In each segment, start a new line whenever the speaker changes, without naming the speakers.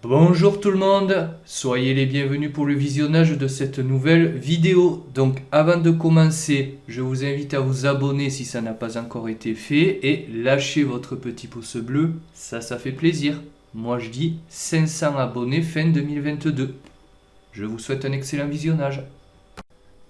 Bonjour tout le monde, soyez les bienvenus pour le visionnage de cette nouvelle vidéo. Donc avant de commencer, je vous invite à vous abonner si ça n'a pas encore été fait et lâcher votre petit pouce bleu, ça fait plaisir. Moi je dis 500 abonnés fin 2022. Je vous souhaite un excellent visionnage.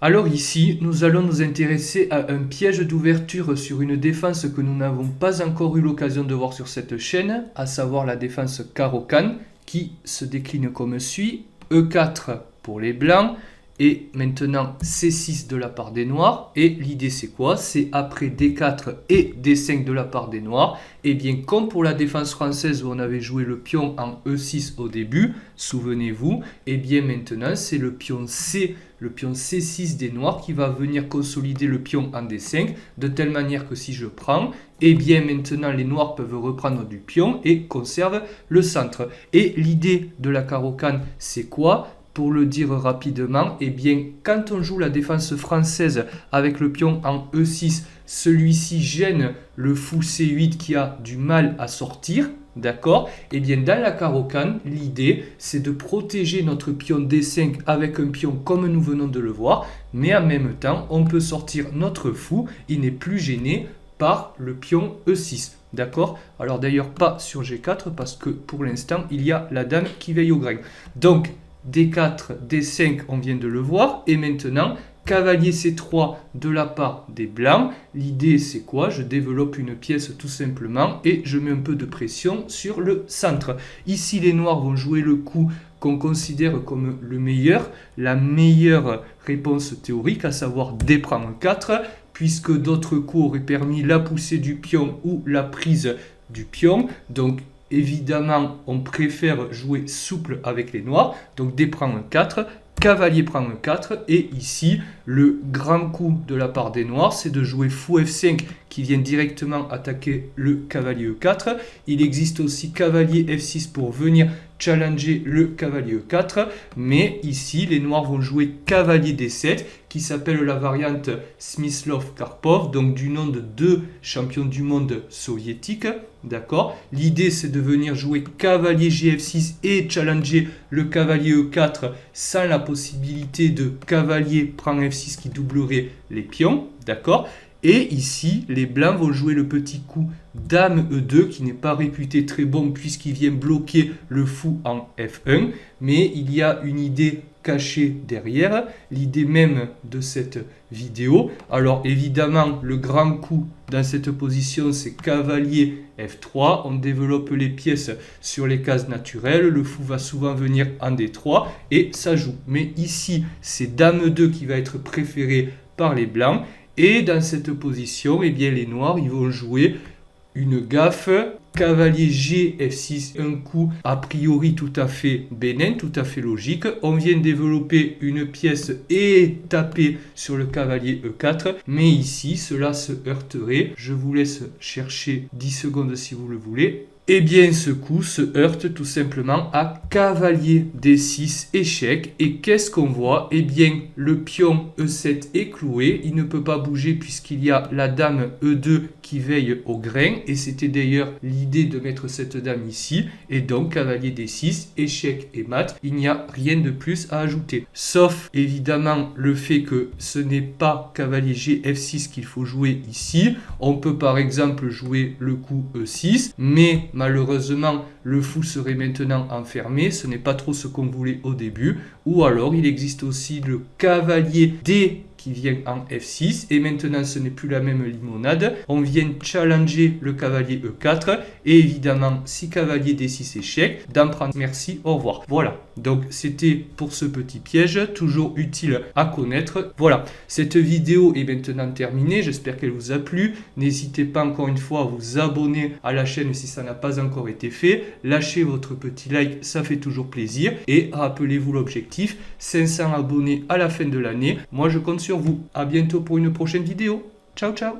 Alors ici, nous allons nous intéresser à un piège d'ouverture sur une défense que nous n'avons pas encore eu l'occasion de voir sur cette chaîne, à savoir la défense Caro-Kann, qui se décline comme suit: E4 pour les blancs et maintenant C6 de la part des noirs. Et l'idée c'est quoi? C'est après D4 et D5 de la part des noirs, et bien comme pour la défense française où on avait joué le pion en E6 au début, souvenez-vous, et bien maintenant c'est le pion C6 des noirs qui va venir consolider le pion en D5, de telle manière que si je prends, et bien maintenant les noirs peuvent reprendre du pion et conservent le centre. Et l'idée de la Caro-Kann c'est quoi? Pour le dire rapidement, eh bien, quand on joue la défense française avec le pion en E6, celui-ci gêne le fou C8 qui a du mal à sortir, d'accord? Eh bien, dans la Caro-Kann, l'idée, c'est de protéger notre pion D5 avec un pion comme nous venons de le voir, mais en même temps, on peut sortir notre fou, il n'est plus gêné par le pion E6. D'accord? Alors d'ailleurs, pas sur G4 parce que pour l'instant, il y a la dame qui veille au grain. Donc, D4, D5, on vient de le voir. Et maintenant, cavalier C3 de la part des blancs. L'idée, c'est quoi? Je développe une pièce tout simplement et je mets un peu de pression sur le centre. Ici, les noirs vont jouer le coup qu'on considère comme le meilleur, la meilleure réponse théorique, à savoir D prend 4, puisque d'autres coups auraient permis la poussée du pion ou la prise du pion. Donc, évidemment, on préfère jouer souple avec les noirs. Donc, D prend un 4, cavalier prend un 4. Et ici, le grand coup de la part des noirs, c'est de jouer fou F5 qui vient directement attaquer le cavalier E4. Il existe aussi cavalier F6 pour venir challenger le cavalier E4. Mais ici, les noirs vont jouer cavalier D7 qui s'appelle la variante Smyslov-Karpov, donc du nom de deux champions du monde soviétiques. D'accord? L'idée, c'est de venir jouer cavalier GF6 et challenger le cavalier E4 sans la possibilité de cavalier prend F6 qui doublerait les pions. D'accord? Et ici, les blancs vont jouer le petit coup dame E2 qui n'est pas réputé très bon puisqu'il vient bloquer le fou en F1. Mais il y a une idée cachée derrière, l'idée même de cette vidéo. Alors évidemment, le grand coup dans cette position, c'est cavalier F3. On développe les pièces sur les cases naturelles. Le fou va souvent venir en D3 et ça joue. Mais ici, c'est dame 2 qui va être préféré par les blancs. Et dans cette position, eh bien, les noirs ils vont jouer une gaffe, cavalier G, F6, un coup a priori tout à fait bénin, tout à fait logique. On vient développer une pièce et taper sur le cavalier E4. Mais ici, cela se heurterait. Je vous laisse chercher 10 secondes si vous le voulez. Eh bien, ce coup se heurte tout simplement à cavalier D6, échec. Et qu'est-ce qu'on voit? Eh bien, le pion E7 est cloué. Il ne peut pas bouger puisqu'il y a la dame E2 qui veille au grain. Et c'était d'ailleurs l'idée de mettre cette dame ici. Et donc, cavalier D6, échec et mat. Il n'y a rien de plus à ajouter. Sauf, évidemment, le fait que ce n'est pas cavalier G, F6 qu'il faut jouer ici. On peut par exemple jouer le coup E6. Mais malheureusement, le fou serait maintenant enfermé. Ce n'est pas trop ce qu'on voulait au début. Ou alors, il existe aussi le cavalier D qui vient en F6. Et maintenant, ce n'est plus la même limonade. On vient challenger le cavalier E4. Et évidemment, si cavalier D6 échec, dame prend merci, au revoir. Voilà. Donc, c'était pour ce petit piège, toujours utile à connaître. Voilà. Cette vidéo est maintenant terminée. J'espère qu'elle vous a plu. N'hésitez pas encore une fois à vous abonner à la chaîne si ça n'a pas encore été fait. Lâchez votre petit like, ça fait toujours plaisir. Et rappelez-vous l'objectif, 500 abonnés à la fin de l'année. Moi, je compte sur vous. À bientôt pour une prochaine vidéo. Ciao, ciao.